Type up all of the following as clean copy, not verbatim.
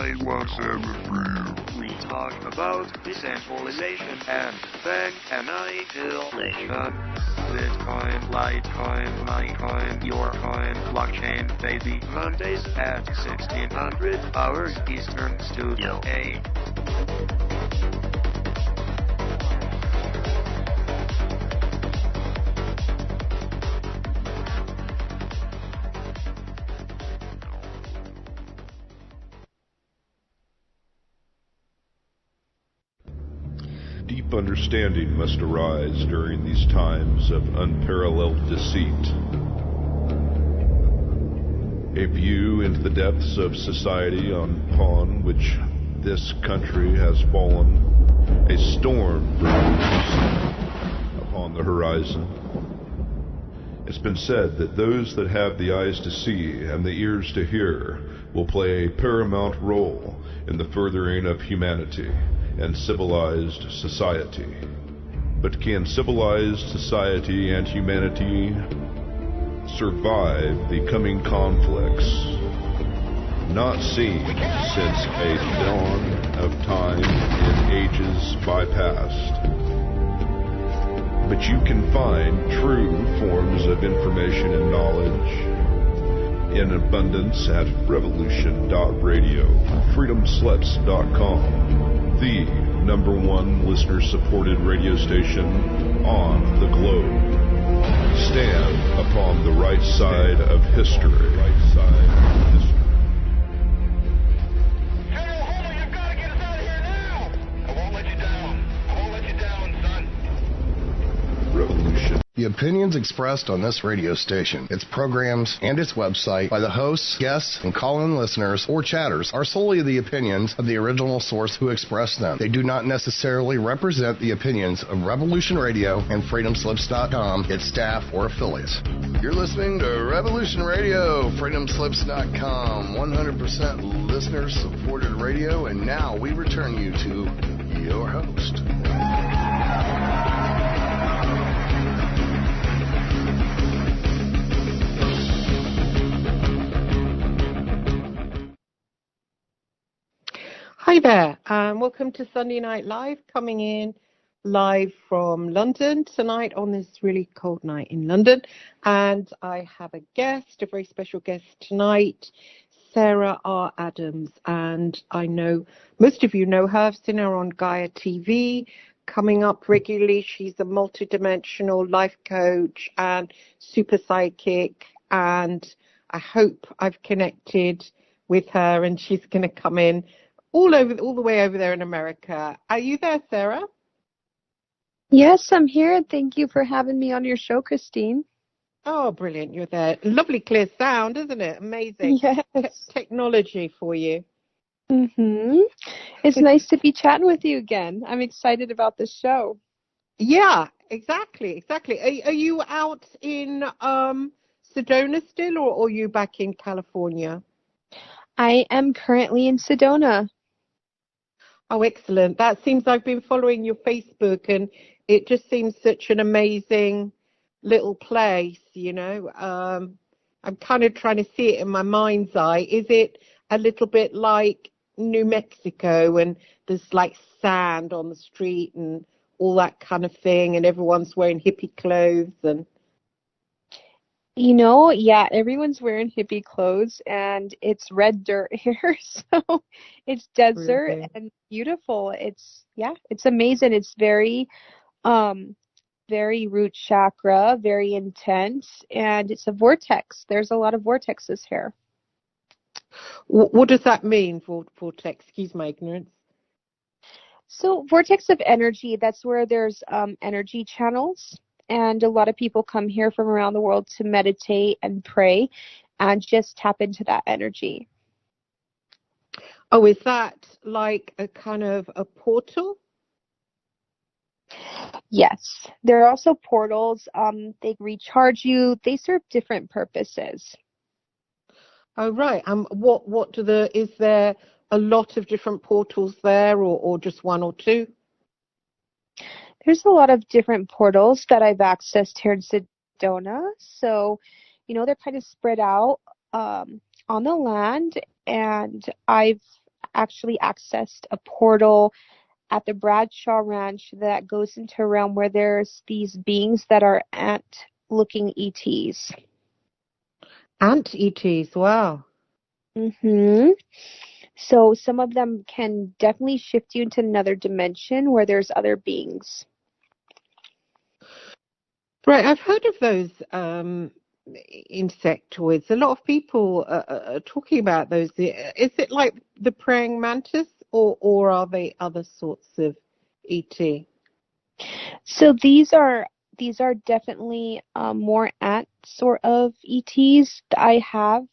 I was ever real. We talk about decentralization and then annihilation. Bitcoin, Litecoin, Litecoin, your coin, blockchain, baby. Mondays at 1600 hours Eastern, Studio A. Deep understanding must arise during these times of unparalleled deceit. A view into the depths of society upon which this country has fallen, a storm brews upon the horizon. It's been said that those that have the eyes to see and the ears to hear will play a paramount role in the furthering of humanity and civilized society. But can civilized society and humanity survive the coming conflicts not seen since a dawn of time in ages bypast? But you can find true forms of information and knowledge in abundance at revolution.radio, freedomslips.com, the #1 listener-supported radio station on the globe. Stand upon the right side of history. You've got to get us out of here now! I won't let you down. I won't let you down, son. Revolution. The opinions expressed on this radio station, its programs, and its website by the hosts, guests, and call-in listeners or chatters are solely the opinions of the original source who expressed them. They do not necessarily represent the opinions of Revolution Radio and freedomslips.com, its staff, or affiliates. You're listening to Revolution Radio, freedomslips.com, 100% listener-supported radio, and now we return you to your host. Hi there, and welcome to Sunday Night Live, coming in live from London tonight on this really cold night in London. And I have a guest, a very special guest tonight, Sarah R. Adams. And I know most of you know her. I've seen her on Gaia TV, coming up regularly. She's a multidimensional life coach and super psychic. And I hope I've connected with her, and she's going to come in all the way over there in America. Are you there, Sarah? Yes, I'm here. Thank you for having me on your show, Christine. Oh, brilliant. You're there. Lovely clear sound, isn't it? Amazing. Yes. Technology for you. It's nice to be chatting with you again. I'm excited about this show. Yeah, exactly. Are you out in Sedona still, or are you back in California? I am currently in Sedona. Oh, excellent. That seems, I've been following your Facebook, and it just seems such an amazing little place, you know. I'm kind of trying to see it in my mind's eye. Is it a little bit like New Mexico, and there's like sand on the street and all that kind of thing, and everyone's wearing hippie clothes? And You know, yeah, everyone's wearing hippie clothes, and it's red dirt here, so it's desert Really? and beautiful. It's amazing. It's very, very root chakra, very intense, and it's a vortex. There's a lot of vortexes here. What does that mean, vortex? Excuse my ignorance. So vortex of energy, that's where there's energy channels. And a lot of people come here from around the world to meditate and pray and just tap into that energy. Oh, is that like a kind of a portal? Yes. There are also portals. They recharge you. They serve different purposes. Oh, right. Is there a lot of different portals there, or just one or two? There's a lot of different portals that I've accessed here in Sedona. So, you know, they're kind of spread out on the land, and I've actually accessed a portal at the Bradshaw Ranch that goes into a realm where there's these beings that are ant-looking ETs. Ant ETs, wow. Mm-hmm. So some of them can definitely shift you into another dimension where there's other beings. Right, I've heard of those insectoids. A lot of people are talking about those. Is it like the praying mantis, or are they other sorts of ET? So these are definitely more ant sort of ETs. I have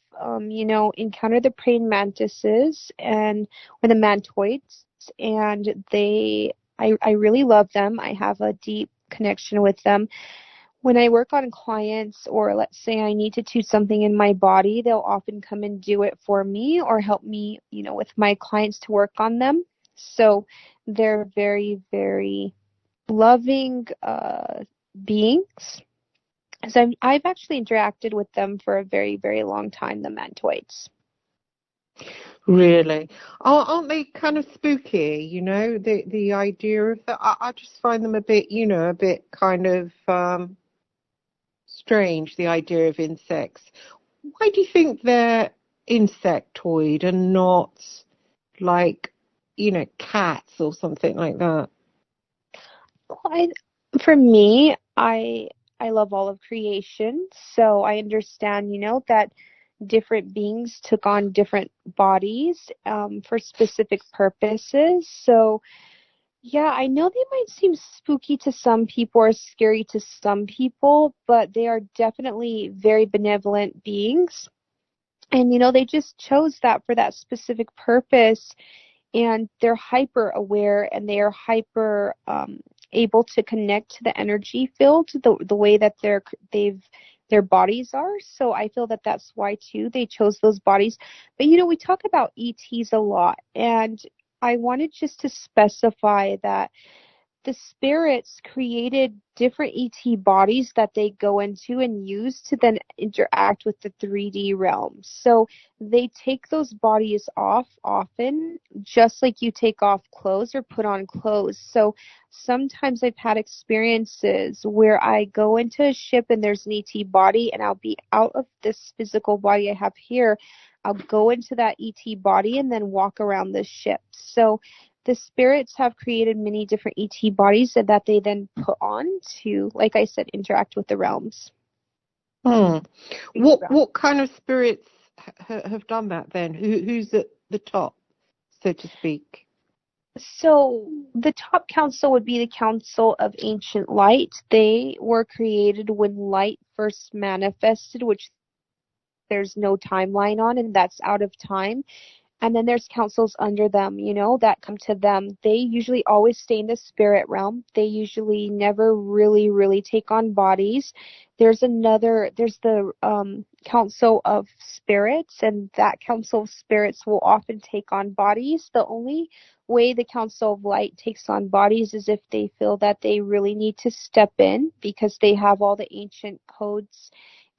encountered the praying mantises and or the mantoids, and I really love them. I have a deep connection with them. When I work on clients, or let's say I need to do something in my body, they'll often come and do it for me or help me, with my clients to work on them. So they're very, very loving beings. So I've actually interacted with them for a very, very long time, the mantoids. Really? Aren't they kind of spooky? The idea of that. I just find them a bit, a bit kind of strange. The idea of insects. Why do you think they're insectoid and not like, cats or something like that? Well, for me, I love all of creation, so I understand, that different beings took on different bodies for specific purposes. So yeah, I know they might seem spooky to some people or scary to some people, but they are definitely very benevolent beings. And they just chose that for that specific purpose, and they're hyper aware, and they are hyper able to connect to the energy field the way that their bodies are. So I feel that that's why too they chose those bodies. But we talk about ETs a lot, and I wanted just to specify that the spirits created different ET bodies that they go into and use to then interact with the 3D realm. So they take those bodies off often, just like you take off clothes or put on clothes. So sometimes I've had experiences where I go into a ship and there's an ET body, and I'll be out of this physical body I have here. I'll go into that ET body and then walk around the ship. So the spirits have created many different ET bodies that they then put on to, like I said, interact with the realms. What kind of spirits have done that then? Who's at the top, so to speak? So the top council would be the Council of Ancient Light. They were created when light first manifested, which there's no timeline on, and that's out of time. And then there's councils under them, that come to them. They usually always stay in the spirit realm. They usually never really, really take on bodies. There's the Council of Spirits, and that Council of Spirits will often take on bodies. The only way the Council of Light takes on bodies is if they feel that they really need to step in, because they have all the ancient codes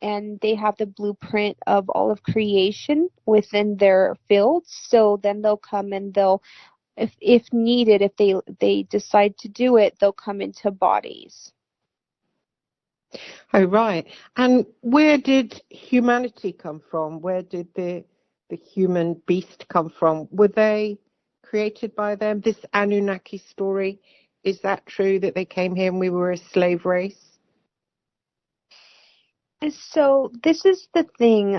and they have the blueprint of all of creation within their fields. So then they'll come and they'll, if needed, if they decide to do it, they'll come into bodies. Oh, right. And where did humanity come from? Where did the human beast come from? Were they created by them? This Anunnaki story, is that true, that they came here and we were a slave race? So this is the thing.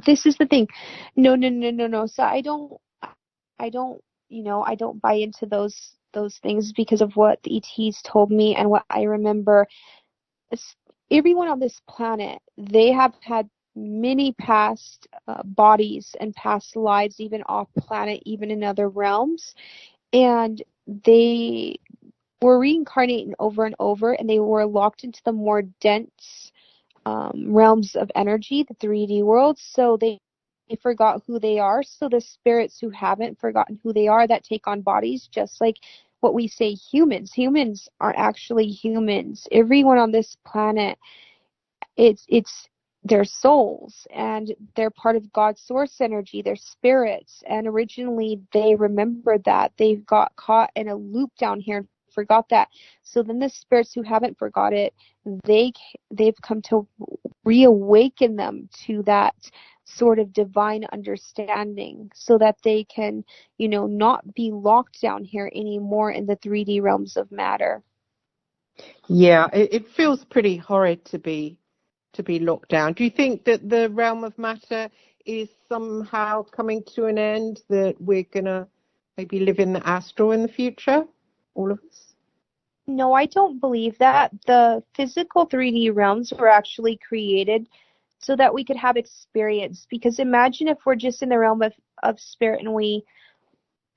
This is the thing. No. So I don't, I don't buy into those things because of what the ETs told me and what I remember. Everyone on this planet, they have had many past bodies and past lives, even off planet, even in other realms, and they were reincarnating over and over, and they were locked into the more dense realms of energy, the 3D world. So they forgot who they are. So the spirits who haven't forgotten who they are, that take on bodies, just like what we say humans are actually humans. Everyone on this planet, it's they're souls, and they're part of God's source energy. They're spirits, and originally they remembered that. They got caught in a loop down here and forgot that. So then the spirits who haven't forgot it, they've come to reawaken them to that sort of divine understanding, so that they can, not be locked down here anymore in the 3D realms of matter. Yeah, it feels pretty horrid to be locked down. Do you think that the realm of matter is somehow coming to an end, that we're going to maybe live in the astral in the future, all of us? No, I don't believe that. The physical 3D realms were actually created so that we could have experience. Because imagine if we're just in the realm of spirit, and we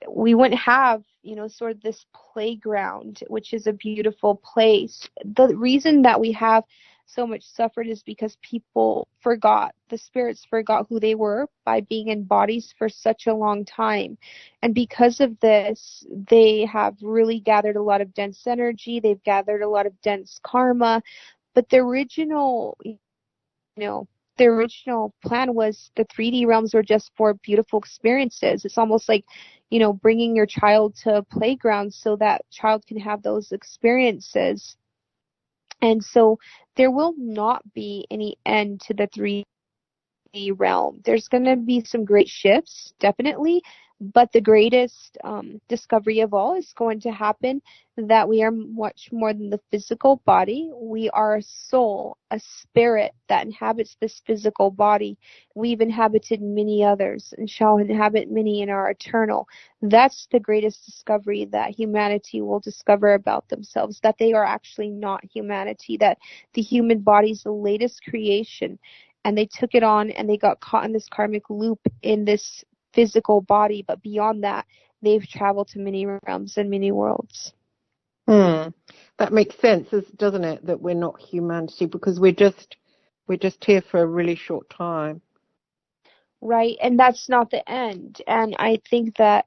wouldn't have, sort of this playground, which is a beautiful place. The reason that we have so much suffered is because the spirits forgot who they were by being in bodies for such a long time. And because of this, they have really gathered a lot of dense energy. They've gathered a lot of dense karma. But the original plan was the 3D realms were just for beautiful experiences. It's almost like, bringing your child to a playground so that child can have those experiences. And so there will not be any end to the 3D realm. There's going to be some great shifts, definitely, but the greatest discovery of all is going to happen, that we are much more than the physical body. We are a soul, a spirit that inhabits this physical body. We've inhabited many others and shall inhabit many in our eternal. That's the greatest discovery that humanity will discover about themselves, that they are actually not humanity, that the human body is the latest creation, and they took it on and they got caught in this karmic loop in this physical body. But beyond that, they've traveled to many realms and many worlds. That makes sense, doesn't it? That we're not humanity, because we're just here for a really short time. Right, and that's not the end. And I think that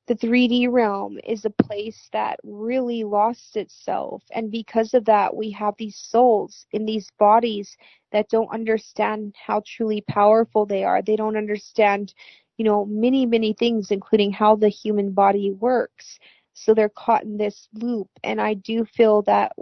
the 3D realm is a place that really lost itself. And because of that, we have these souls in these bodies that don't understand how truly powerful they are. They don't understand, many, many things, including how the human body works. So they're caught in this loop. And I do feel that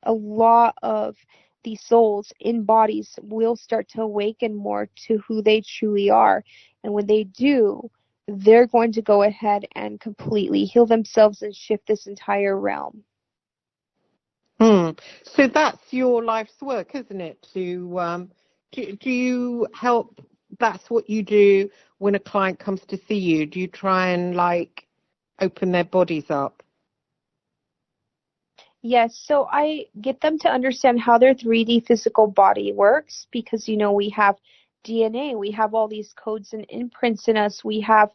a lot of these souls in bodies will start to awaken more to who they truly are. And when they do, they're going to go ahead and completely heal themselves and shift this entire realm. So that's your life's work, isn't it? Do you help? That's what you do when a client comes to see you. Do you try and open their bodies up? Yes, so I get them to understand how their 3D physical body works, because, we have DNA, we have all these codes and imprints in us, we can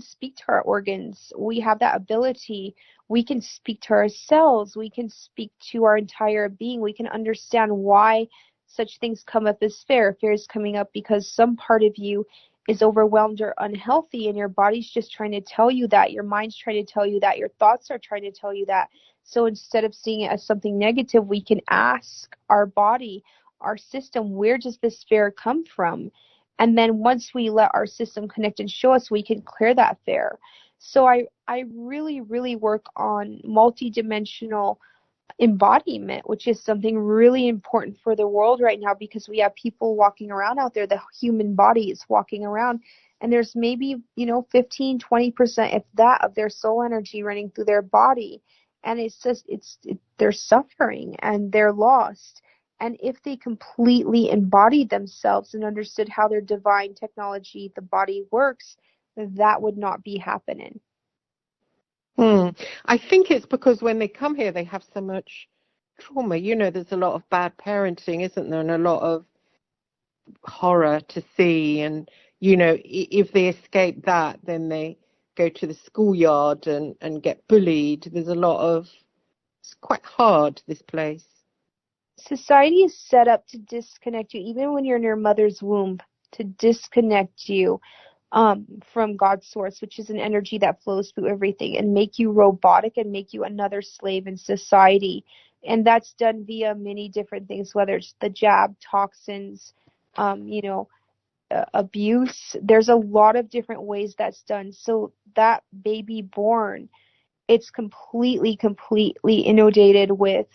speak to our organs, we have that ability, we can speak to our cells, we can speak to our entire being, we can understand why such things come up as fear. Fear is coming up because some part of you is overwhelmed or unhealthy, and your body's just trying to tell you that, your mind's trying to tell you that, your thoughts are trying to tell you that. So instead of seeing it as something negative, we can ask our body, our system, where does this fear come from? And then once we let our system connect and show us, we can clear that fear. So I really, really work on multidimensional embodiment, which is something really important for the world right now, because we have people walking around out there, the human body is walking around, and there's maybe 15-20%, if that, of their soul energy running through their body, and they're suffering and they're lost. And if they completely embodied themselves and understood how their divine technology, the body, works, that would not be happening. I think it's because when they come here, they have so much trauma. There's a lot of bad parenting, isn't there? And a lot of horror to see. And, if they escape that, then they go to the schoolyard and get bullied. It's quite hard, this place. Society is set up to disconnect you, even when you're in your mother's womb, to disconnect you from God's source, which is an energy that flows through everything, and make you robotic and make you another slave in society. And that's done via many different things, whether it's the jab, toxins, you know, abuse. There's a lot of different ways that's done. So that baby born, it's completely inundated with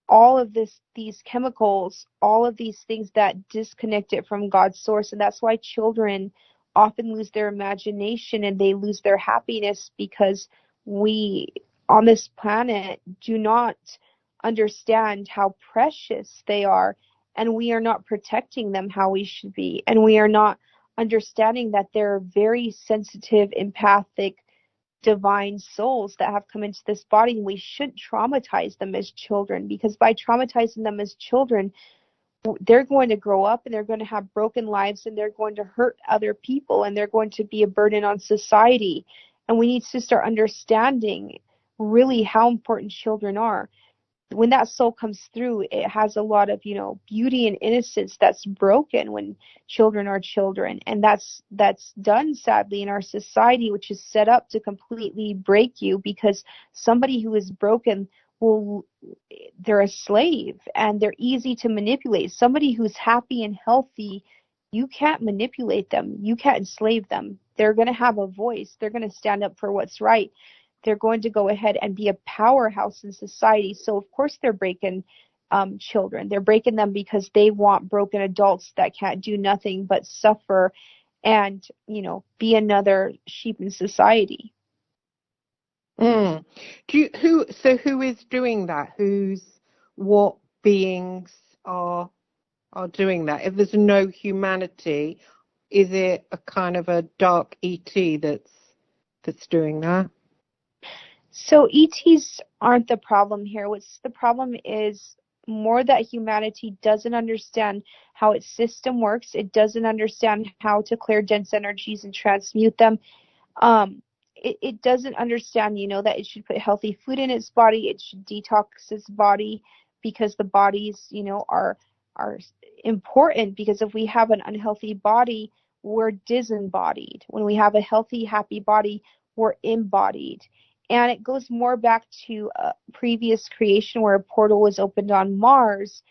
all of these chemicals, all of these things that disconnect it from God's source. And that's why children often lose their imagination and they lose their happiness, because we on this planet do not understand how precious they are, and we are not protecting them how we should be, and we are not understanding that they're very sensitive, empathic, divine souls that have come into this body, and we shouldn't traumatize them as children, because by traumatizing them as children, they're going to grow up and they're going to have broken lives, and they're going to hurt other people, and they're going to be a burden on society. And we need to start understanding really how important children are. When that soul comes through, it has a lot of, you know, beauty and innocence that's broken when children are children. And that's done sadly in our society, which is set up to completely break you, because somebody who is broken they're a slave and they're easy to manipulate. Somebody who's happy and healthy, you can't manipulate them. You can't enslave them. They're going to have a voice. They're going to stand up for what's right. They're going to go ahead and be a powerhouse in society. So of course they're breaking children. They're breaking them because they want broken adults that can't do nothing but suffer and, you know, be another sheep in society. Mm. Who is doing that? What beings are doing that? If there's no humanity, is it a kind of a dark ET that's doing that? So ETs aren't the problem here. What's the problem is more that humanity doesn't understand how its system works. It doesn't understand how to clear dense energies and transmute them. It doesn't understand, you know, that it should put healthy food in its body. It should detox its body, because the bodies, you know, are important. Because if we have an unhealthy body, we're disembodied. When we have a healthy, happy body, we're embodied. And it goes more back to a previous creation where a portal was opened on Mars,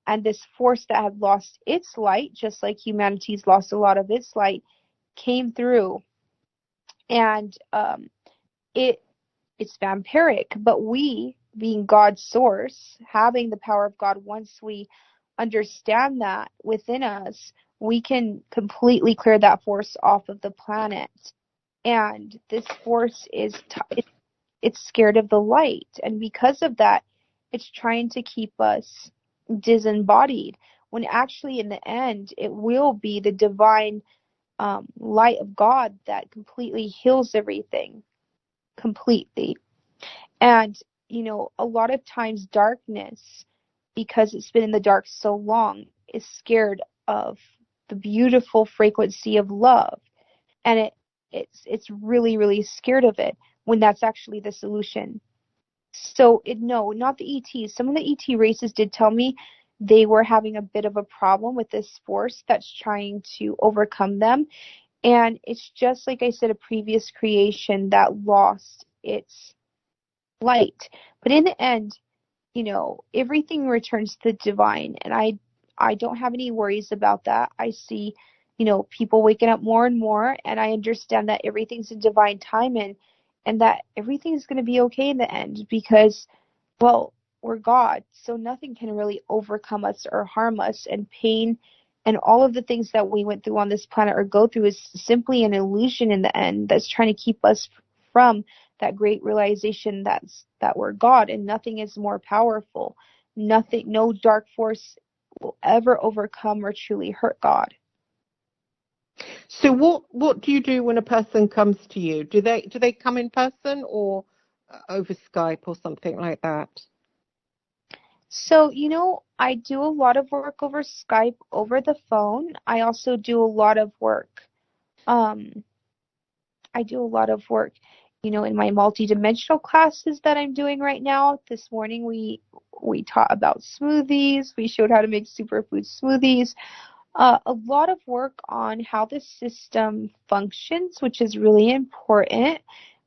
and this force that had lost its light, just like humanity's lost a lot of its light, came through. And it's vampiric, but we, being God's source, having the power of God, once we understand that within us, we can completely clear that force off of the planet. And this force is it's scared of the light, and because of that, it's trying to keep us disembodied, when actually in the end it will be the divine light of God that completely heals everything completely. And you know, a lot of times darkness, because it's been in the dark so long, is scared of the beautiful frequency of love, and it's really scared of it, when that's actually the solution. So no, not the ETs. Some of the ET races did tell me they were having a bit of a problem with this force that's trying to overcome them. And it's just like I said, a previous creation that lost its light. But in the end, you know, everything returns to the divine. And I don't have any worries about that. I see, you know, people waking up more and more, and I understand that everything's in divine time, and that everything's going to be okay in the end, because, well, we're God, so nothing can really overcome us or harm us, and pain and all of the things that we went through on this planet or go through is simply an illusion in the end that's trying to keep us from that great realization that we're God, and nothing is more powerful. Nothing, no dark force will ever overcome or truly hurt God. So what do you do when a person comes to you? Do they come in person or over Skype or something like that? So, you know, I do a lot of work over Skype, over the phone. I also do a lot of work. I do a lot of work, you know, in my multidimensional classes that I'm doing right now. This morning we taught about smoothies. We showed how to make superfood smoothies. A lot of work on how the system functions, which is really important.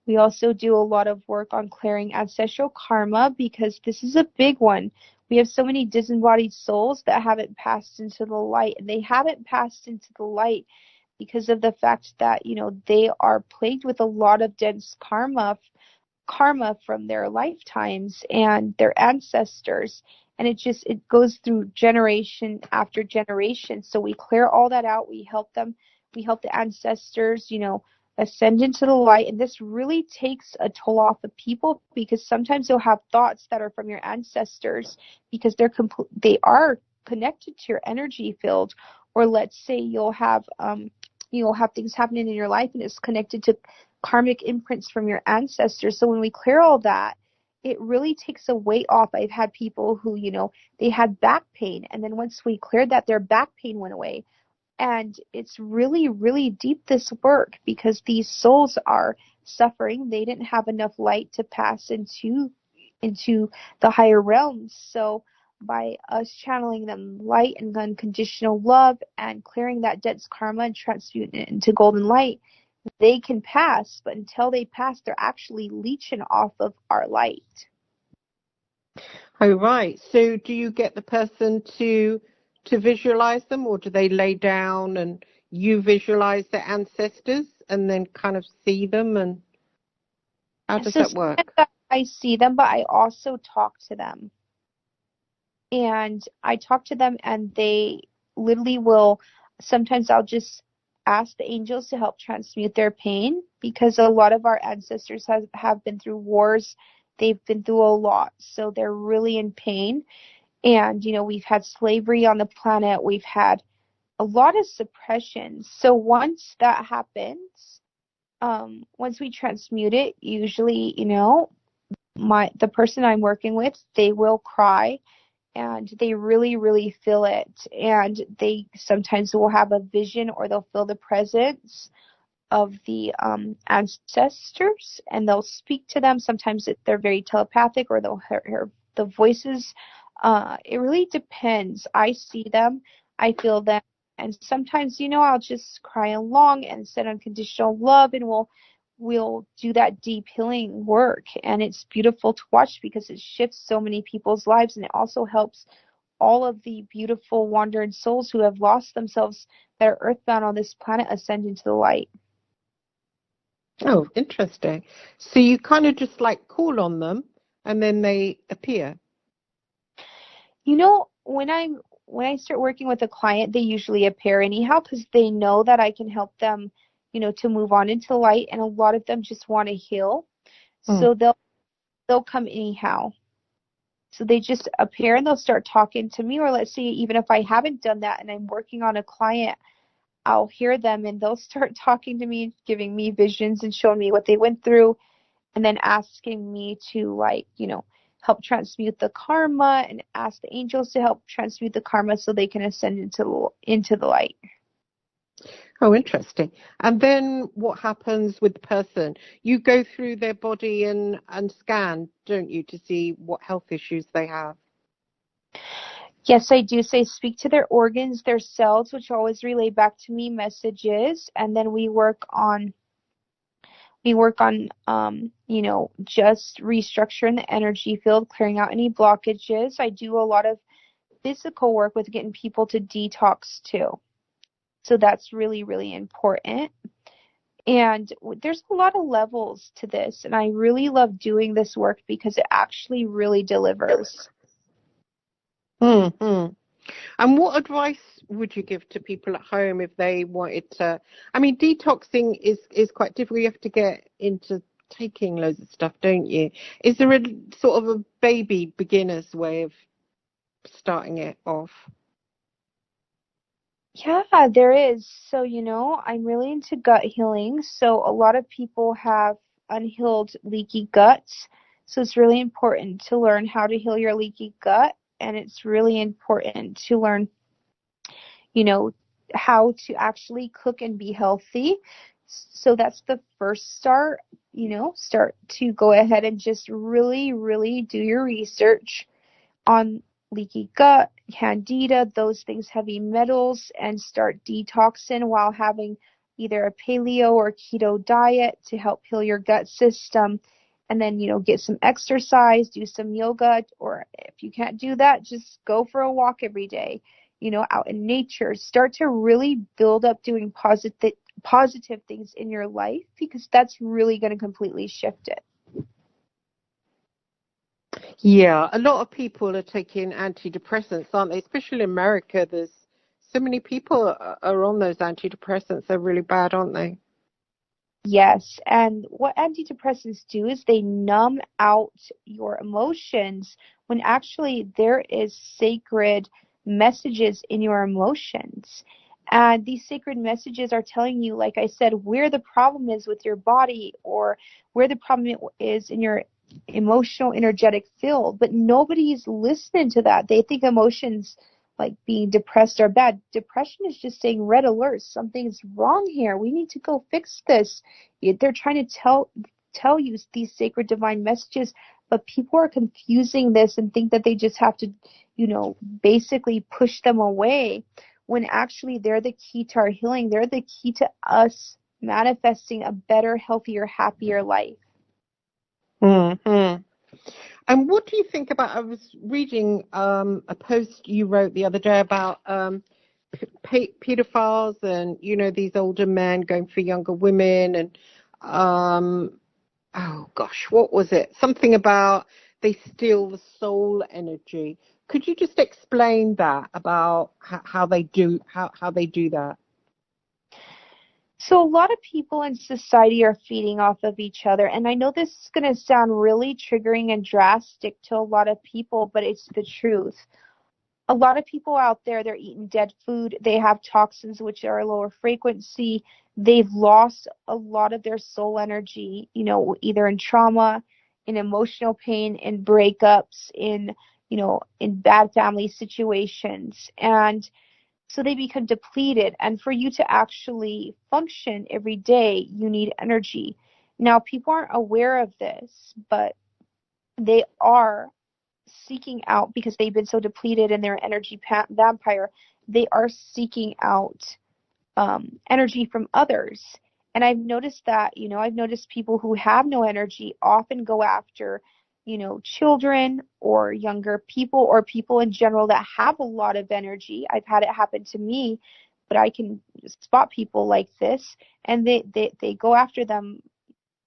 We also do a lot of work on clearing ancestral karma because this is a big one. We have so many disembodied souls that haven't passed into the light, and they haven't passed into the light because of the fact that, they are plagued with a lot of dense karma from their lifetimes and their ancestors, and it goes through generation after generation. So we clear all that out. We help the ancestors ascend into the light, and this really takes a toll off of people because sometimes you'll have thoughts that are from your ancestors because they are connected to your energy field. Or let's say you'll have things happening in your life and it's connected to karmic imprints from your ancestors. So when we clear all that, it really takes a weight off. I've had people who, they had back pain, and then once we cleared that, their back pain went away. And it's really, really deep, this work, because these souls are suffering. They didn't have enough light to pass into the higher realms. So by us channeling them light and unconditional love and clearing that dense karma and transmuting it into golden light, they can pass. But until they pass, they're actually leeching off of our light. Oh, right. So do you get the person to visualize them, or do they lay down and you visualize their ancestors and then kind of see them? And how does that work? I see them, but I also talk to them. And I talk to them, and they literally will, sometimes I'll just ask the angels to help transmute their pain, because a lot of our ancestors have been through wars. They've been through a lot, so they're really in pain. And, we've had slavery on the planet. We've had a lot of suppression. So once that happens, once we transmute it, usually, the person I'm working with, they will cry, and they really, really feel it. And they sometimes will have a vision, or they'll feel the presence of the ancestors, and they'll speak to them. Sometimes they're very telepathic, or they'll hear the voices. It really depends. I see them, I feel them, and sometimes, I'll just cry along and send unconditional love, and we'll do that deep healing work. And it's beautiful to watch because it shifts so many people's lives, and it also helps all of the beautiful wandering souls who have lost themselves that are earthbound on this planet ascend into the light. Oh, interesting. So you kind of just like call on them and then they appear. When I start working with a client, they usually appear anyhow because they know that I can help them, to move on into the light, and a lot of them just want to heal. So they'll come anyhow. So they just appear and they'll start talking to me. Or let's say, even if I haven't done that and I'm working on a client, I'll hear them and they'll start talking to me, giving me visions and showing me what they went through, and then asking me to, help transmute the karma, and ask the angels to help transmute the karma so they can ascend into the light. Oh, interesting. And then what happens with the person? You go through their body and scan, don't you, to see what health issues they have? Yes, I do. So I speak to their organs, their cells, which always relay back to me messages, and then we work on just restructuring the energy field, clearing out any blockages. I do a lot of physical work with getting people to detox too. So that's really, really important. And there's a lot of levels to this, and I really love doing this work because it actually really delivers. Mm-hmm. And what advice would you give to people at home if they wanted to? I mean, detoxing is quite difficult. You have to get into taking loads of stuff, don't you? Is there a sort of a baby beginner's way of starting it off? Yeah, there is. So, I'm really into gut healing. So a lot of people have unhealed leaky guts. So it's really important to learn how to heal your leaky gut. And it's really important to learn, how to actually cook and be healthy. So that's the first start, start to go ahead and just really, really do your research on leaky gut, candida, those things, heavy metals, and start detoxing while having either a paleo or keto diet to help heal your gut system. And then, get some exercise, do some yoga, or if you can't do that, just go for a walk every day, out in nature. Start to really build up doing positive things in your life, because that's really going to completely shift it. Yeah, a lot of people are taking antidepressants, aren't they? Especially in America, there's so many people are on those antidepressants. They're really bad, aren't they? Yes, and what antidepressants do is they numb out your emotions when actually there is sacred messages in your emotions. And these sacred messages are telling you, like I said, where the problem is with your body, or where the problem is in your emotional, energetic field. But nobody's listening to that. They think emotions like being depressed are bad. Depression is just saying red alert. Something's wrong here. We need to go fix this. They're trying to tell you these sacred divine messages, but people are confusing this and think that they just have to, basically push them away, when actually they're the key to our healing. They're the key to us manifesting a better, healthier, happier life. Mm-hmm. And what do you think about, I was reading a post you wrote the other day about pedophiles and, these older men going for younger women, and, oh gosh, what was it? Something about they steal the soul energy. Could you just explain that, about how they do that? So a lot of people in society are feeding off of each other. And I know this is going to sound really triggering and drastic to a lot of people, but it's the truth. A lot of people out there, they're eating dead food. They have toxins which are lower frequency. They've lost a lot of their soul energy, either in trauma, in emotional pain, in breakups, in bad family situations. And so they become depleted. And for you to actually function every day, you need energy. Now, people aren't aware of this, but they are seeking out, because they've been so depleted in their energy vampire, they are seeking out energy from others. And I've noticed that, I've noticed people who have no energy often go after, children or younger people, or people in general that have a lot of energy. I've had it happen to me, but I can spot people like this, and they go after them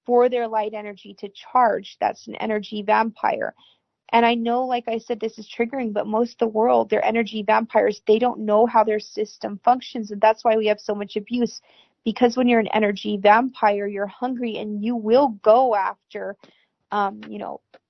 for their light energy to charge. That's an energy vampire. And I know, like I said, this is triggering, but most of the world, they're energy vampires. They don't know how their system functions, and that's why we have so much abuse. Because when you're an energy vampire, you're hungry, and you will go after,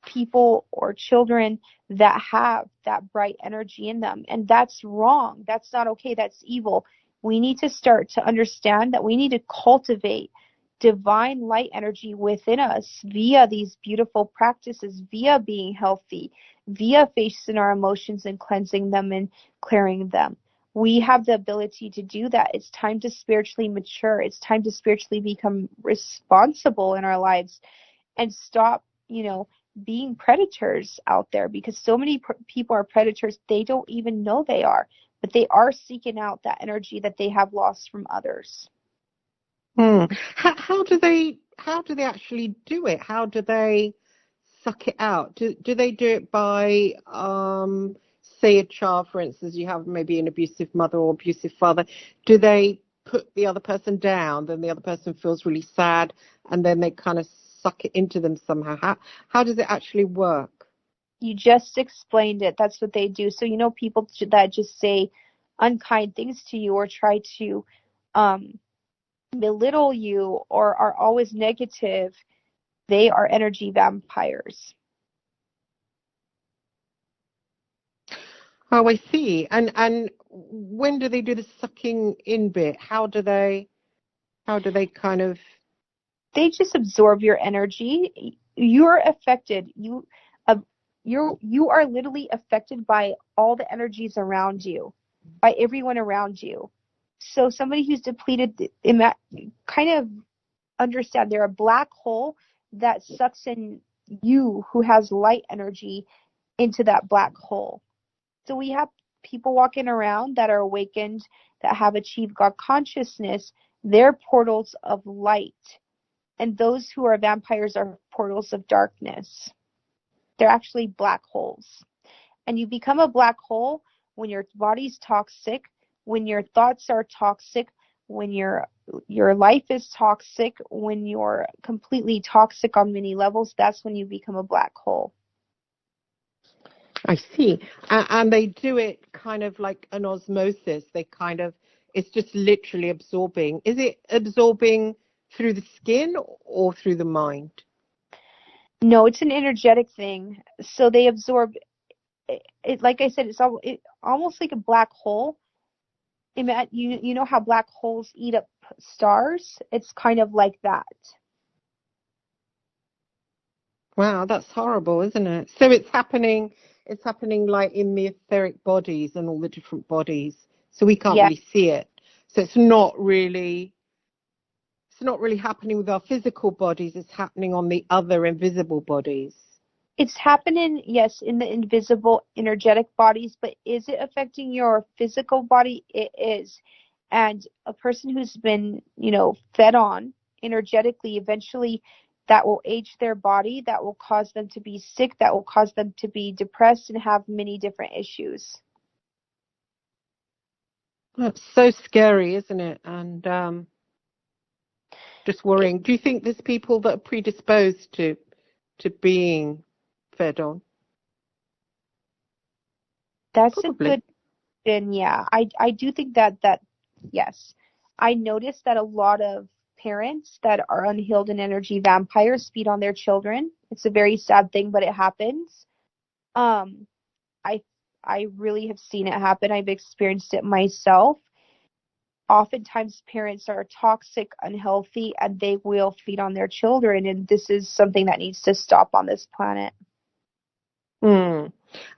people or children that have that bright energy in them. And that's wrong. That's not okay. That's evil. We need to start to understand that we need to cultivate divine light energy within us via these beautiful practices, via being healthy, via facing our emotions and cleansing them and clearing them. We have the ability to do that. It's time to spiritually mature. It's time to spiritually become responsible in our lives and stop, being predators out there, because so many people are predators. They don't even know they are, but they are seeking out that energy that they have lost from others. How do they actually do it? How do they suck it out? Do they do it by, say, a child, for instance, you have maybe an abusive mother or abusive father? Do they put the other person down, then the other person feels really sad, and then they kind of suck it into them somehow? How does it actually work? You just explained it. That's what they do. So, people that just say unkind things to you, or try to belittle you, or are always negative, they are energy vampires. Oh, I see. And when do they do the sucking in bit? How do they kind of? They just absorb your energy. You're affected. You are literally affected by all the energies around you, by everyone around you. So somebody who's depleted, kind of understand they're a black hole that sucks in you, who has light energy, into that black hole. So we have people walking around that are awakened, that have achieved God consciousness, They're portals of light. And those who are vampires are portals of darkness. They're actually black holes. And you become a black hole when your body's toxic, when your thoughts are toxic, when your life is toxic, when you're completely toxic on many levels. That's when you become a black hole. I see. And they do it kind of like an osmosis. It's just literally absorbing. Is it absorbing through the skin or through the mind? No, it's an energetic thing. So they absorb it. Like I said, it's almost like a black hole. You know how black holes eat up stars? It's kind of like that. Wow, that's horrible, isn't it? So it's happening like in the etheric bodies and all the different bodies. So we can't Yeah. really see it. So it's not really happening with our physical bodies, it's happening on the other invisible bodies. It's happening, yes, in the invisible energetic bodies, but is it affecting your physical body? It is. And a person who's been, fed on energetically, eventually that will age their body, that will cause them to be sick, that will cause them to be depressed and have many different issues. That's so scary, isn't it? And just worrying. Do you think there's people that are predisposed to being fed on? That's Probably. a good question. Yeah, I do think that yes. I noticed that a lot of parents that are unhealed in energy vampires feed on their children. It's a very sad thing, but it happens. Um, I I really have seen it happen. I've experienced it myself. Oftentimes parents are toxic, unhealthy, and they will feed on their children, and this is something that needs to stop on this planet. Mm.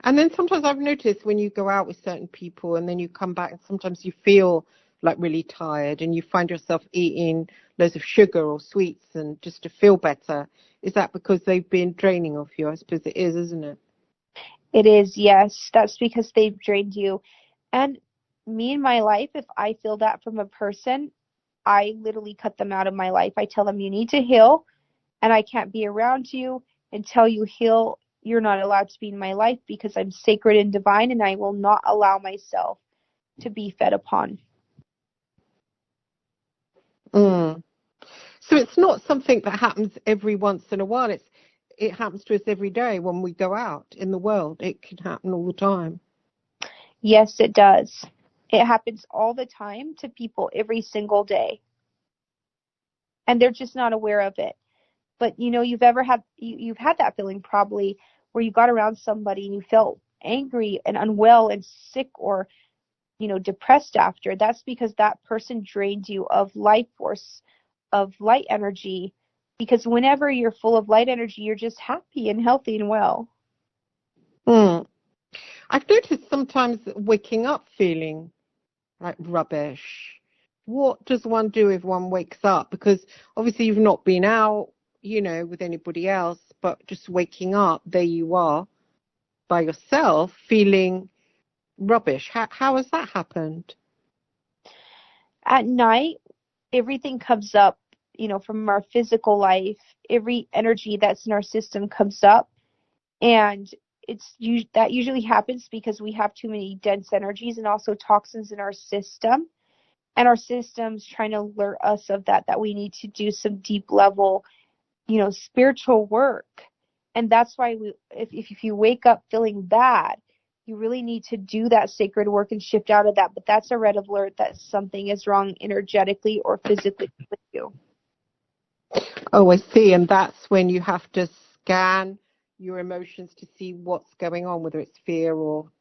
And then sometimes I've noticed when you go out with certain people and then you come back and sometimes you feel like really tired and you find yourself eating loads of sugar or sweets and just to feel better. Is that because they've been draining off you? I suppose it is, isn't it? It is, yes. That's because they've drained you. And me in my life, if I feel that from a person, I literally cut them out of my life. I tell them you need to heal and I can't be around you until you heal. You're not allowed to be in my life because I'm sacred and divine and I will not allow myself to be fed upon. Mm. So it's not something that happens every once in a while. It happens to us every day when we go out in the world. It can happen all the time. Yes, it does. It happens all the time to people every single day. And they're just not aware of it. But you've had that feeling probably where you got around somebody and you felt angry and unwell and sick or depressed after. That's because that person drained you of life force, of light energy, because whenever you're full of light energy you're just happy and healthy and well. Mm. I've noticed sometimes waking up feeling like rubbish. What does one do if one wakes up? Because obviously you've not been out, with anybody else, but just waking up, there you are by yourself feeling rubbish. How has that happened? At night everything comes up, from our physical life. Every energy that's in our system comes up, and that usually happens because we have too many dense energies and also toxins in our system, and our system's trying to alert us of that we need to do some deep level, spiritual work. And that's why if you wake up feeling bad, you really need to do that sacred work and shift out of that. But that's a red alert that something is wrong energetically or physically with you. Oh, I see. And that's when you have to scan your emotions to see what's going on, whether it's fear or...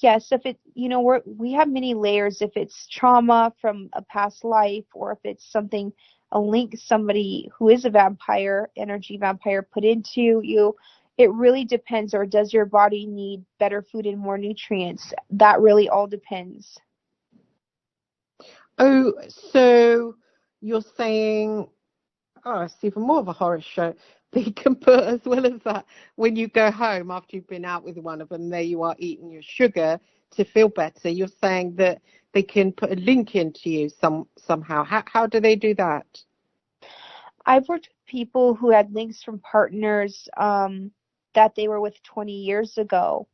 Yes, if it, we have many layers. If it's trauma from a past life, or if it's something, a link somebody who is a vampire, energy vampire, put into you, it really depends. Or does your body need better food and more nutrients? That really all depends. Oh, so you're saying, oh, it's even more of a horror show. They can put, as well as that, when you go home after you've been out with one of them, there you are eating your sugar to feel better. You're saying that they can put a link into you somehow. How do they do that? I've worked with people who had links from partners that they were with 20 years ago.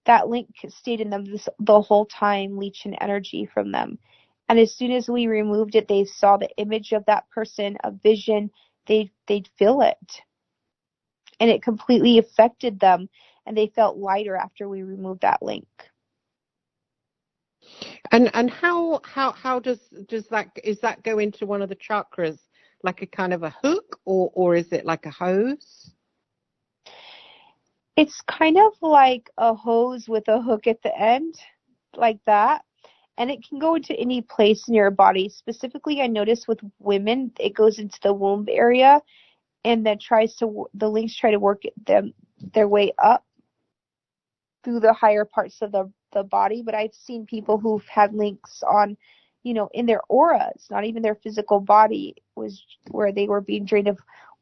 That link stayed in them the whole time, leeching energy from them. And as soon as we removed it, they saw the image of that person, a vision. They'd feel it, and it completely affected them, and they felt lighter after we removed that link. And how does that, is that go into one of the chakras, like a kind of a hook, or is it like a hose? It's kind of like a hose with a hook at the end, like that. And it can go into any place in your body. Specifically, I notice with women, it goes into the womb area, and then the links try to work their way up through the higher parts of the body. But I've seen people who've had links on, in their auras, not even their physical body, was where they were being drained of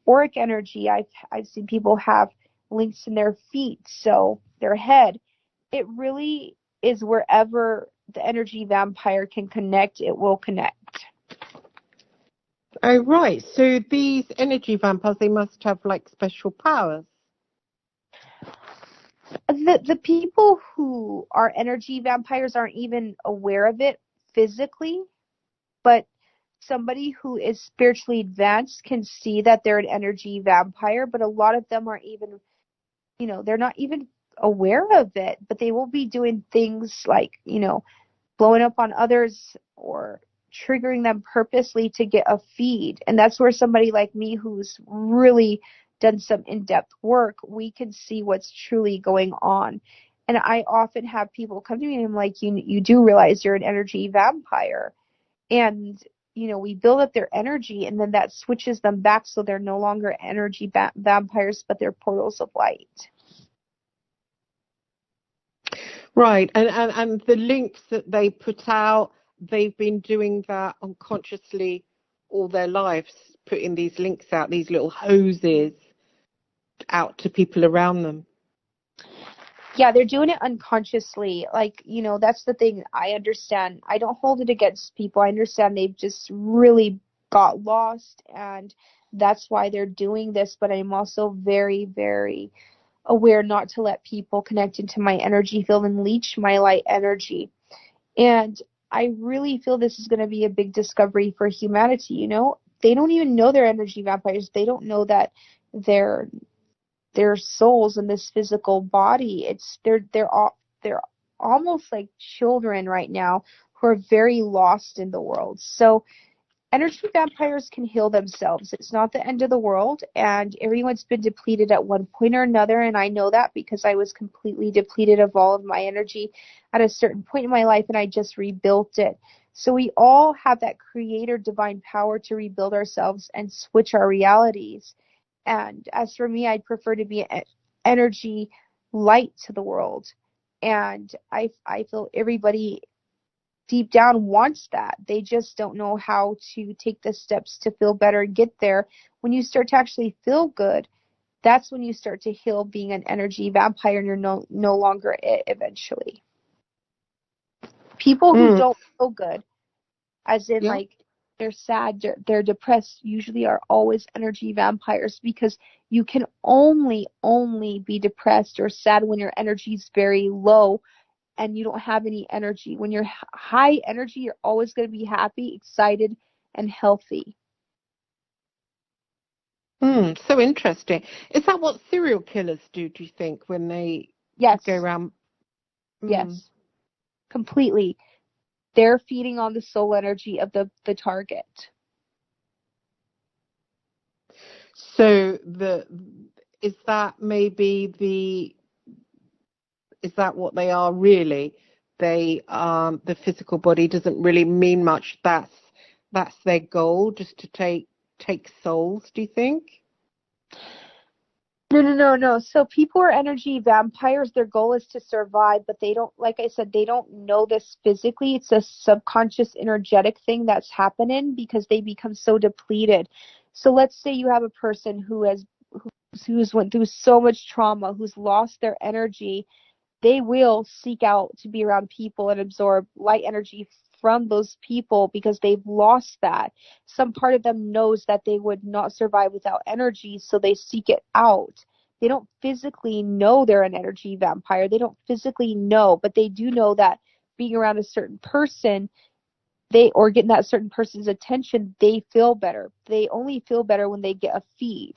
auric energy. I've seen people have links in their feet, so their head. It really is wherever the energy vampire can connect, it will connect. Oh, right. So these energy vampires, they must have like special powers. The people who are energy vampires aren't even aware of it physically, but somebody who is spiritually advanced can see that they're an energy vampire, but a lot of them aren't even, they're not even aware of it, but they will be doing things like, blowing up on others or triggering them purposely to get a feed. And that's where somebody like me, who's really done some in-depth work, we can see what's truly going on. And I often have people come to me and I'm like, you do realize you're an energy vampire. And, we build up their energy, and then that switches them back so they're no longer energy vampires, but they're portals of light. Right. And the links that they put out, they've been doing that unconsciously all their lives, putting these links out, these little hoses out to people around them. Yeah, they're doing it unconsciously. Like, that's the thing. I understand. I don't hold it against people. I understand they've just really got lost, and that's why they're doing this. But I'm also very, very aware not to let people connect into my energy field and leech my light energy. And I really feel this is going to be a big discovery for humanity. They don't even know they're energy vampires. They don't know that they're souls in this physical body. They're almost like children right now who are very lost in the world. So energy vampires can heal themselves. It's not the end of the world, and everyone's been depleted at one point or another, and I know that because I was completely depleted of all of my energy at a certain point in my life, and I just rebuilt it. So we all have that creator divine power to rebuild ourselves and switch our realities. And as for me, I'd prefer to be an energy light to the world. And I feel everybody deep down wants that. They just don't know how to take the steps to feel better and get there. When you start to actually feel good, that's when you start to heal being an energy vampire, and you're no longer it eventually. People who don't feel good, as in like they're sad, they're depressed, usually are always energy vampires, because you can only be depressed or sad when your energy is very low and you don't have any energy. When you're high energy, you're always going to be happy, excited, and healthy. So interesting. Is that what serial killers do you think, when they go around? Yes, completely. They're feeding on the soul energy of the target. So is that what they are really? They the physical body doesn't really mean much. That's their goal, just to take souls, do you think? No. So people are energy vampires. Their goal is to survive, but they don't, like I said, they don't know this physically. It's a subconscious energetic thing that's happening because they become so depleted. So let's say you have a person who's went through so much trauma, who's lost their energy. they will seek out to be around people and absorb light energy from those people because they've lost that. Some part of them knows that they would not survive without energy, so they seek it out. They don't physically know they're an energy vampire. They don't physically know, but they do know that being around a certain person, or getting that certain person's attention, they feel better. They only feel better when they get a feed.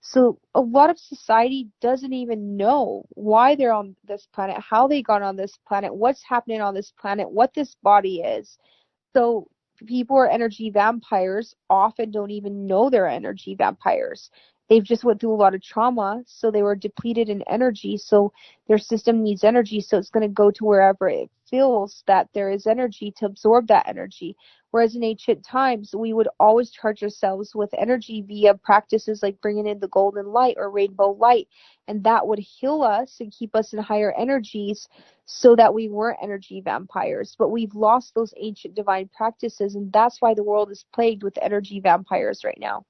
So a lot of society doesn't even know why they're on this planet, how they got on this planet, what's happening on this planet, what this body is. So people who are energy vampires often don't even know they're energy vampires. They've just went through a lot of trauma, so they were depleted in energy, so their system needs energy, so it's going to go to wherever it feels that there is energy to absorb that energy. Whereas in ancient times, we would always charge ourselves with energy via practices like bringing in the golden light or rainbow light, and that would heal us and keep us in higher energies so that we weren't energy vampires. But we've lost those ancient divine practices, and that's why the world is plagued with energy vampires right now.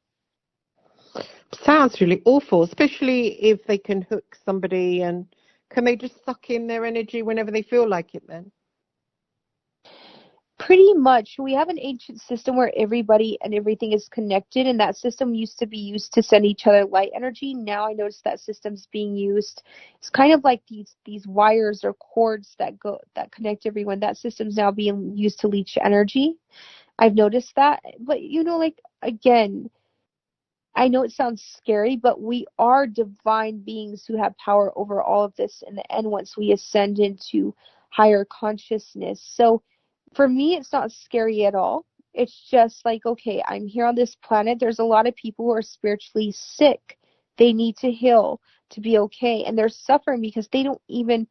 Sounds really awful, especially if they can hook somebody, and can they just suck in their energy whenever they feel like it then? Pretty much. We have an ancient system where everybody and everything is connected, and that system used to be used to send each other light energy. Now I notice that system's being used. It's kind of like these wires or cords that connect everyone. That system's now being used to leech energy. I've noticed that. But like, again, I know it sounds scary, but we are divine beings who have power over all of this in the end once we ascend into higher consciousness. So for me, it's not scary at all. It's just like, okay, I'm here on this planet. There's a lot of people who are spiritually sick. They need to heal to be okay. And they're suffering because they don't even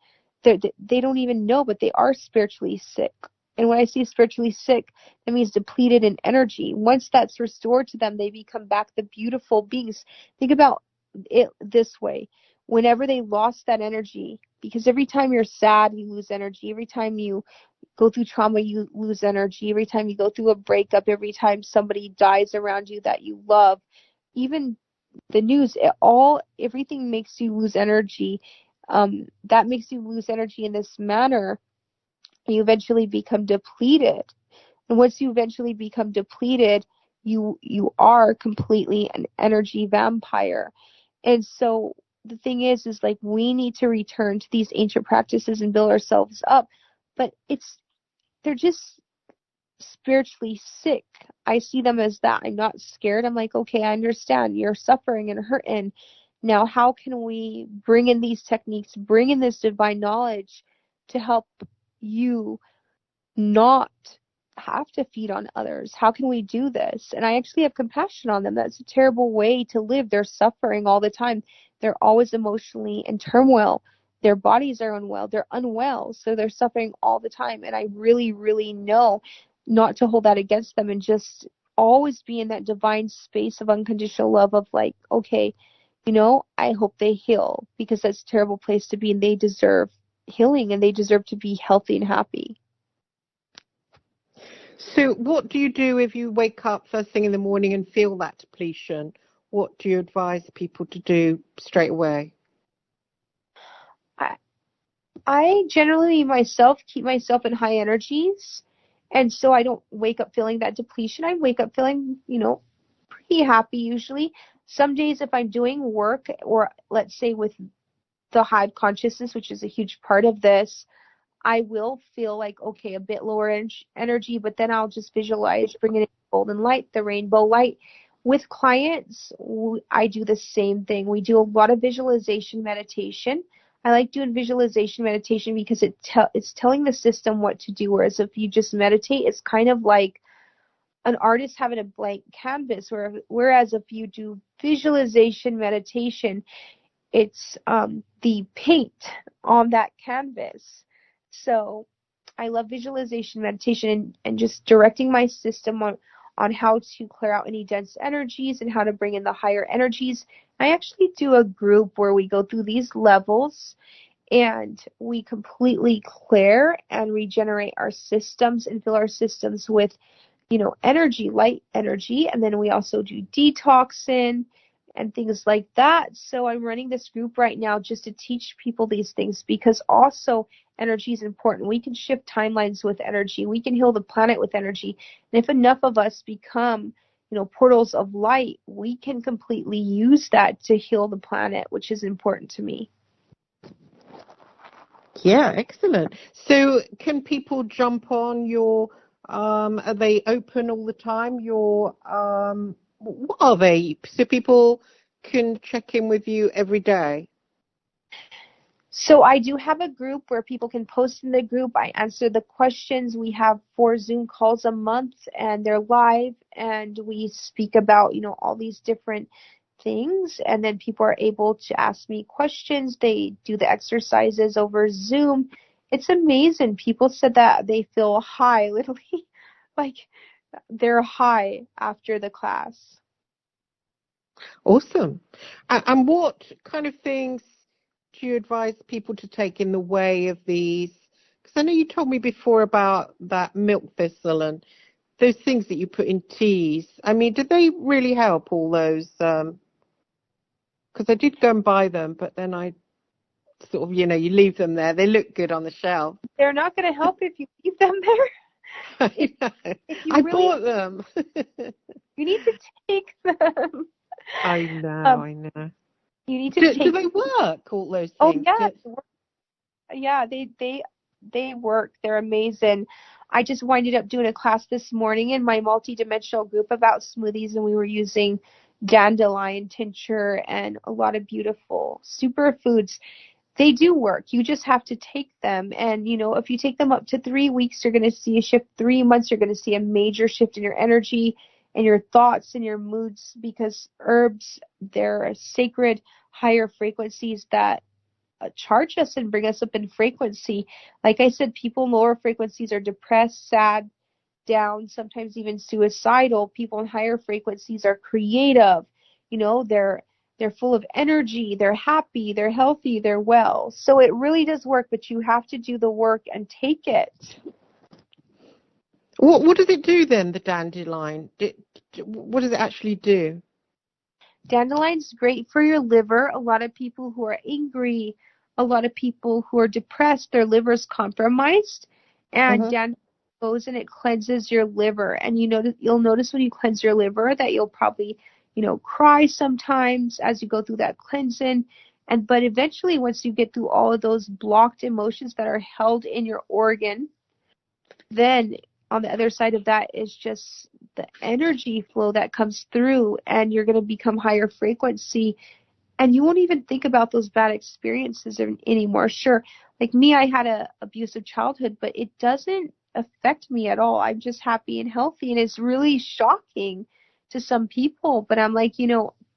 know, but they are spiritually sick. And when I say spiritually sick, that means depleted in energy. Once that's restored to them, they become back the beautiful beings. Think about it this way. Whenever they lost that energy, because every time you're sad, you lose energy. Every time you go through trauma, you lose energy. Every time you go through a breakup, every time somebody dies around you that you love, even the news, everything makes you lose energy. That makes you lose energy in this manner. You eventually become depleted. And once you eventually become depleted, you are completely an energy vampire. And so the thing is like, we need to return to these ancient practices and build ourselves up. But they're just spiritually sick. I see them as that. I'm not scared. I'm like, okay, I understand you're suffering and hurting. Now, how can we bring in these techniques, bring in this divine knowledge to help you not have to feed on others? How can we do this? And I actually have compassion on them. That's a terrible way to live. They're suffering all the time. They're always emotionally in turmoil. Their bodies are unwell. They're unwell, so they're suffering all the time. And I really, really know not to hold that against them and just always be in that divine space of unconditional love of like, okay, I hope they heal, because that's a terrible place to be, and they deserve healing and they deserve to be healthy and happy. So what do you do if you wake up first thing in the morning and feel that depletion? What do you advise people to do straight away? I generally keep myself in high energies, and so I don't wake up feeling that depletion. I wake up feeling, pretty happy usually. Some days if I'm doing work, or let's say with the hive consciousness, which is a huge part of this, I will feel like, okay, a bit lower energy, but then I'll just visualize bringing in the golden light, the rainbow light. With clients, I do the same thing. We do a lot of visualization meditation. I like doing visualization meditation because it's telling the system what to do, whereas if you just meditate, it's kind of like an artist having a blank canvas, whereas if you do visualization meditation, it's the paint on that canvas. So I love visualization meditation and just directing my system on how to clear out any dense energies and how to bring in the higher energies. I actually do a group where we go through these levels and we completely clear and regenerate our systems and fill our systems with, energy, light energy. And then we also do detoxing and things like that. So I'm running this group right now just to teach people these things, because also energy is important. We can shift timelines with energy. We can heal the planet with energy. And if enough of us become, portals of light, we can completely use that to heal the planet, which is important to me. Yeah, excellent. So can people jump on your, are they open all the time? What are they? So people can check in with you every day? So I do have a group where people can post in the group. I answer the questions. We have 4 Zoom calls a month, and they're live, and we speak about, all these different things, and then people are able to ask me questions. They do the exercises over Zoom. It's amazing. People said that they feel high, literally, like they're high after the class. Awesome. And what kind of things do you advise people to take in the way of these? Because I know you told me before about that milk thistle and those things that you put in teas. I mean, did they really help, all those? Because I did go and buy them, but then I sort of, you leave them there. They look good on the shelf. They're not going to help if you leave them there. I know. I bought them. You need to take them. I know. You need to take. Do they work, all those things? Oh yeah, they work. They're amazing. I just winded up doing a class this morning in my multidimensional group about smoothies, and we were using dandelion tincture and a lot of beautiful superfoods. They do work. You just have to take them. And, if you take them up to 3 weeks, you're going to see a shift. 3 months, you're going to see a major shift in your energy and your thoughts and your moods, because herbs, they're sacred higher frequencies that charge us and bring us up in frequency. Like I said, people in lower frequencies are depressed, sad, down, sometimes even suicidal. People in higher frequencies are creative. They're full of energy, they're happy, they're healthy, they're well. So it really does work, but you have to do the work and take it. What does it do then, the dandelion? What does it actually do? Dandelion's great for your liver. A lot of people who are angry, a lot of people who are depressed, their liver's compromised. And dandelion goes and it cleanses your liver. And you'll notice when you cleanse your liver that you'll probably cry sometimes as you go through that cleansing. But eventually, once you get through all of those blocked emotions that are held in your organ, then on the other side of that is just the energy flow that comes through, and you're going to become higher frequency, and you won't even think about those bad experiences anymore. Sure, like me, I had a abusive childhood, but it doesn't affect me at all. I'm just happy and healthy, and it's really shocking to some people, but I'm like,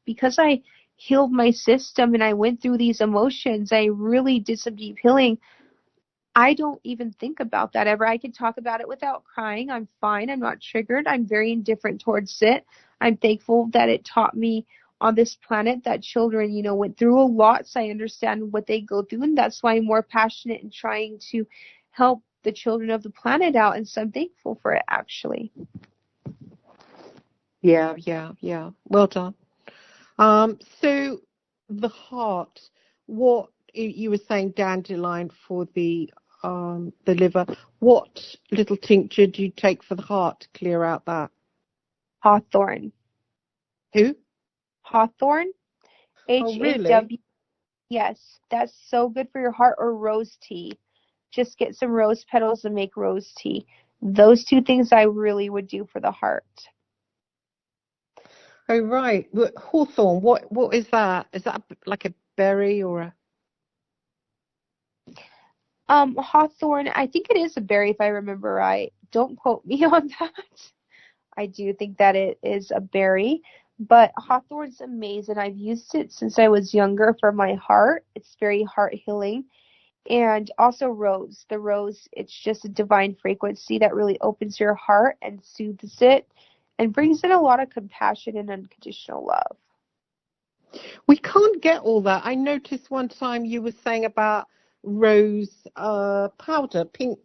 because I healed my system and I went through these emotions, I really did some deep healing. I don't even think about that ever. I can talk about it without crying. I'm fine. I'm not triggered. I'm very indifferent towards it. I'm thankful that it taught me on this planet that children, went through a lot, so I understand what they go through, and that's why I'm more passionate in trying to help the children of the planet out, and so I'm thankful for it, actually. Yeah. Well done. So the heart, what you were saying, dandelion for the liver. What little tincture do you take for the heart to clear out that? Hawthorn. Who? Hawthorn. Oh, really? Haw. Yes, that's so good for your heart. Or rose tea. Just get some rose petals and make rose tea. Those 2 things I really would do for the heart. Oh, right. Hawthorn, what is that? Is that like a berry or a... Hawthorn, I think it is a berry if I remember right. Don't quote me on that. I do think that it is a berry, but hawthorn's amazing. I've used it since I was younger for my heart. It's very heart healing. And also rose. The rose, it's just a divine frequency that really opens your heart and soothes it and brings in a lot of compassion and unconditional love. We can't get all that. I noticed one time you were saying about rose powder, pink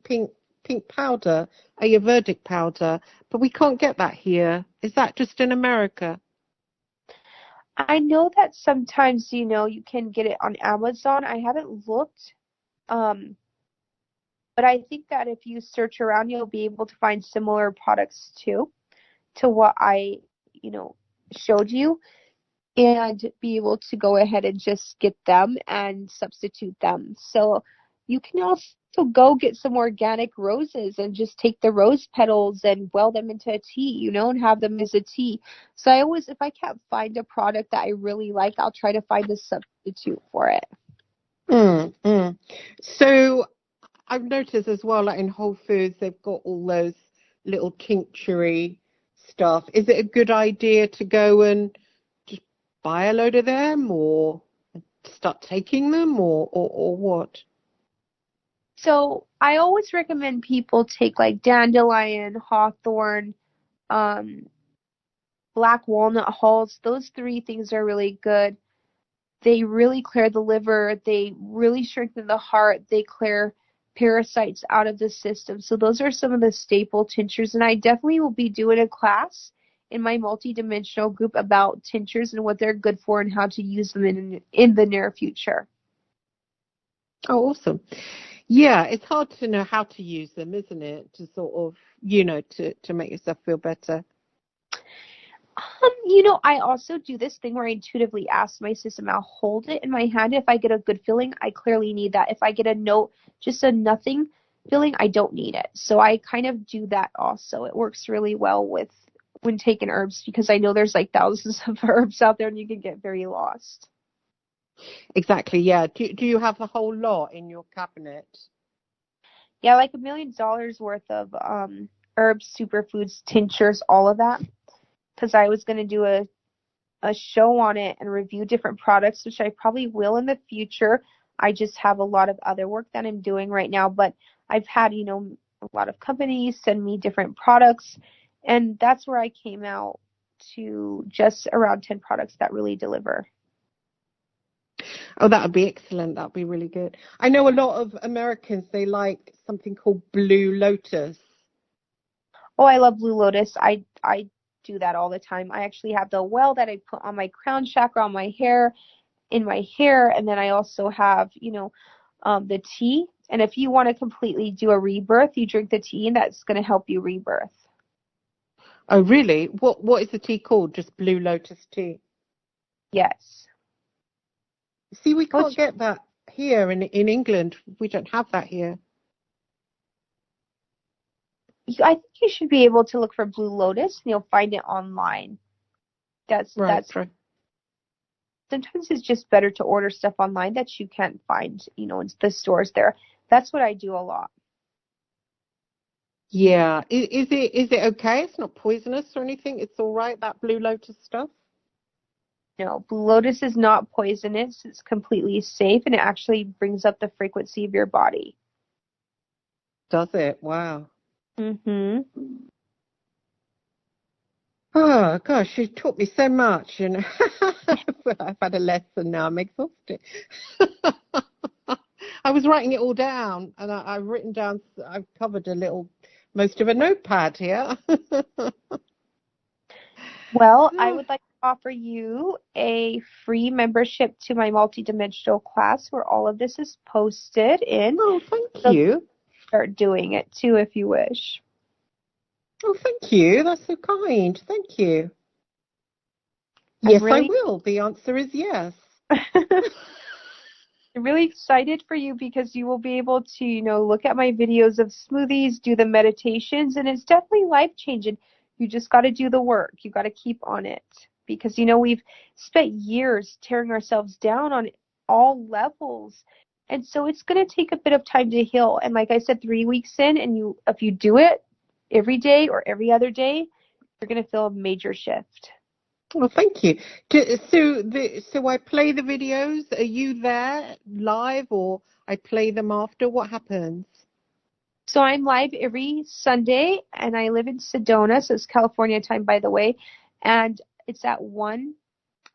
powder, Ayurvedic powder, but we can't get that here. Is that just in America? I know that sometimes, you can get it on Amazon. I haven't looked, um, but I think that if you search around, you'll be able to find similar products too to what I, showed you, and be able to go ahead and just get them and substitute them. So you can also go get some organic roses and just take the rose petals and well them into a tea, and have them as a tea. So I always, if I can't find a product that I really like, I'll try to find a substitute for it. So I've noticed as well, like in Whole Foods, they've got all those little tincture stuff. Is it a good idea to go and just buy a load of them, or start taking them, or what? So I always recommend people take like dandelion, hawthorn, um, black walnut hulls. Those three things are really good. They really clear the liver. They really strengthen the heart. They clear parasites out of the system. So those are some of the staple tinctures. And I definitely will be doing a class in my multidimensional group about tinctures and what they're good for and how to use them in the near future. Oh, awesome. Yeah, it's hard to know how to use them, isn't it? To sort of, to make yourself feel better. I also do this thing where I intuitively ask my system, I'll hold it in my hand. If I get a good feeling, I clearly need that. If I get a note, just a nothing feeling, I don't need it. So I kind of do that also. It works really well when taking herbs, because I know there's like thousands of herbs out there and you can get very lost. Exactly, yeah. Do you have a whole lot in your cabinet? Yeah, like $1 million worth of herbs, superfoods, tinctures, all of that. Because I was going to do a show on it and review different products, which I probably will in the future. I just have a lot of other work that I'm doing right now, but I've had, a lot of companies send me different products, and that's where I came out to just around 10 products that really deliver. Oh, that would be excellent. That would be really good. I know a lot of Americans, they like something called Blue Lotus. Oh, I love Blue Lotus. I do that all the time. I actually have the well that I put on my crown chakra, on my hair, in my hair, and then I also have, the tea. And if you want to completely do a rebirth, you drink the tea, and that's going to help you rebirth. Oh, really? What is the tea called? Just Blue Lotus tea? Yes. See, we can't get that here in England. We don't have that here. I think you should be able to look for Blue Lotus, and you'll find it online. That's right. Sometimes it's just better to order stuff online that you can't find, in the stores there. That's what I do a lot. Yeah. Is it okay? It's not poisonous or anything? It's all right, that Blue Lotus stuff? No, Blue Lotus is not poisonous. It's completely safe, and it actually brings up the frequency of your body. Does it? Wow. Mhm. Oh gosh, you taught me so much, I've had a lesson now. I'm exhausted. I was writing it all down, and I've written down. I've covered most of a notepad here. Well, I would like to offer you a free membership to my multidimensional class where all of this is posted in. Oh, thank you. Start doing it too if you wish. Oh, thank you. That's so kind. Thank you. Yes, I will. The answer is yes. I'm really excited for you because you will be able to, look at my videos of smoothies, do the meditations, and it's definitely life-changing. You just got to do the work. You got to keep on it because, we've spent years tearing ourselves down on all levels. And so it's going to take a bit of time to heal. And like I said, 3 weeks in, and if you do it every day or every other day, you're going to feel a major shift. Well, thank you. So I play the videos. Are you there live, or I play them after? What happens? So I'm live every Sunday, and I live in Sedona, so it's California time, by the way. And it's at 1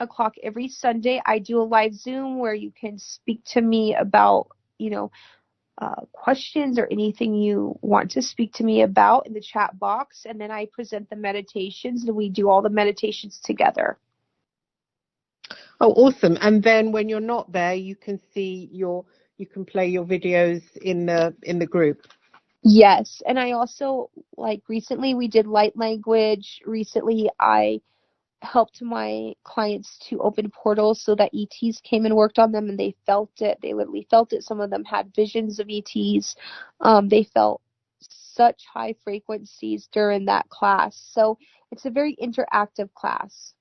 o'clock every Sunday. I do a live Zoom where you can speak to me about, questions or anything you want to speak to me about in the chat box. And then I present the meditations, and we do all the meditations together. Oh, awesome. And then when you're not there, you can you can play your videos in the group. Yes, and I also, like, recently we did light language. Recently I helped my clients to open portals so that ETs came and worked on them, and they felt it. They literally felt it. Some of them had visions of ETs. They felt such high frequencies during that class. So it's a very interactive class.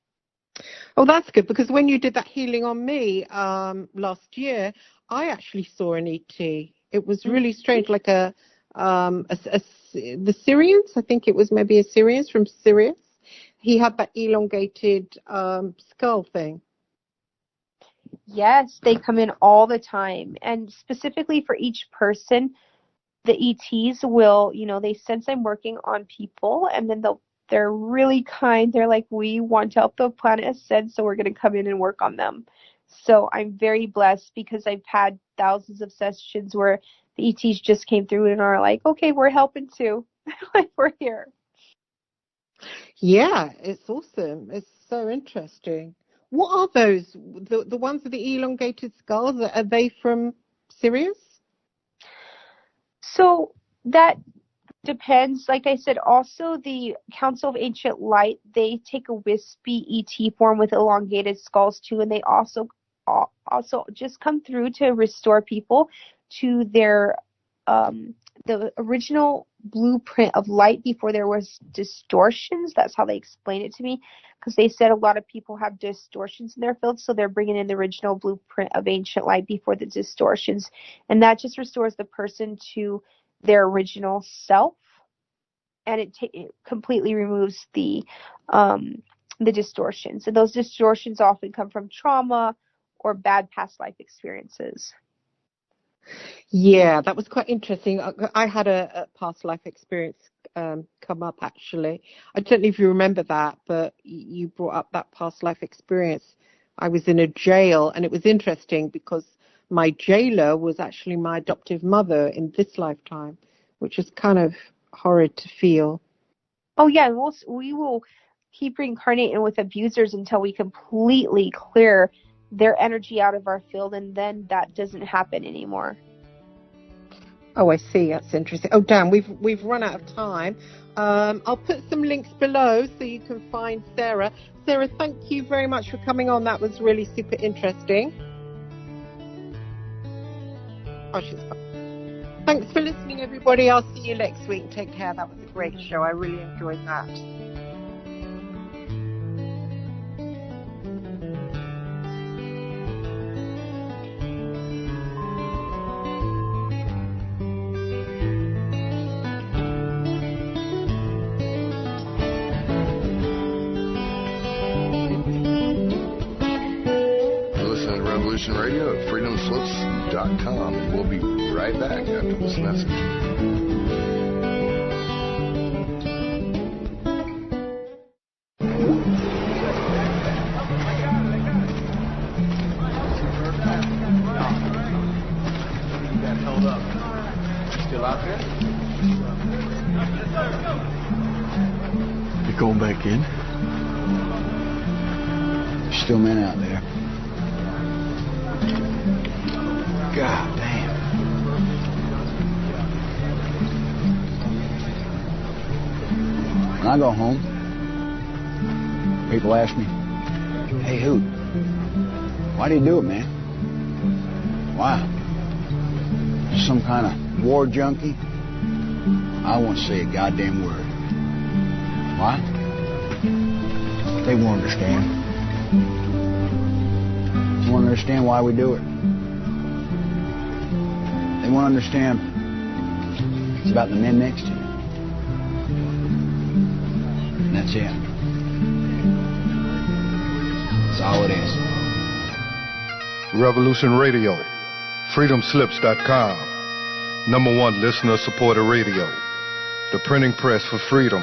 Oh, that's good, because when you did that healing on me last year, I actually saw an ET. It was really strange, like the Syrians. I think it was maybe a Syrians from Syria. He had that elongated skull thing. Yes, they come in all the time. And specifically for each person, the ETs will, they sense I'm working on people, and then they're really kind. They're like, we want to help the planet ascend, so we're going to come in and work on them. So I'm very blessed because I've had thousands of sessions where the ETs just came through and are like, okay, we're helping too. Like, we're here. Yeah, it's awesome. It's so interesting. What are those? The ones with the elongated skulls, are they from Sirius? So that depends. Like I said, also the Council of Ancient Light, they take a wispy ET form with elongated skulls too, and they also just come through to restore people to their the original blueprint of light before there was distortions. That's how they explain it to me, because they said a lot of people have distortions in their field, so they're bringing in the original blueprint of ancient light before the distortions, and that just restores the person to their original self, and it completely removes the distortions. And those distortions often come from trauma or bad past life experiences. Yeah, that was quite interesting. I had a past life experience come up, actually. I don't know if you remember that, but you brought up that past life experience. I was in a jail, and it was interesting because my jailer was actually my adoptive mother in this lifetime, which is kind of horrid to feel. Oh yeah, we will keep reincarnating with abusers until we completely clear their energy out of our field, and then that doesn't happen anymore. Oh, I see. That's interesting. Oh, damn, we've run out of time. I'll put some links below so you can find Sarah. Sarah, thank you very much for coming on. That was really super interesting. Oh, she's fine. Thanks for listening, everybody. I'll see you next week. Take care. That was a great show. I really enjoyed that. Listen to Revolution Radio at freedomslips.com, and we'll be right back after this message. You're going back in? There's still men out there. God damn. When I go home, people ask me, hey, Hoot, why do you do it, man? Why? Some kind of war junkie? I won't say a goddamn word. Why? They won't understand. They won't understand why we do it. They won't understand it's about the men next to you. And that's it. That's all it is. Revolution Radio, freedomslips.com, #1 listener-supported radio, the printing press for freedom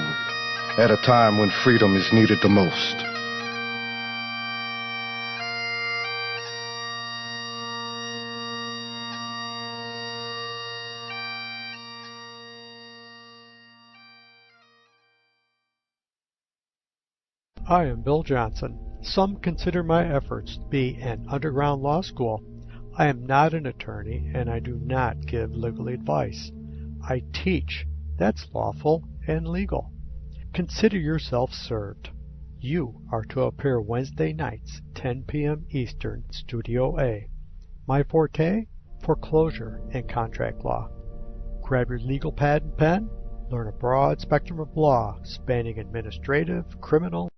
at a time when freedom is needed the most. I am Bill Johnson. Some consider my efforts to be an underground law school. I am not an attorney, and I do not give legal advice. I teach. That's lawful and legal. Consider yourself served. You are to appear Wednesday nights, 10 p.m. Eastern, Studio A. My forte? Foreclosure and contract law. Grab your legal pad and pen. Learn a broad spectrum of law spanning administrative, criminal,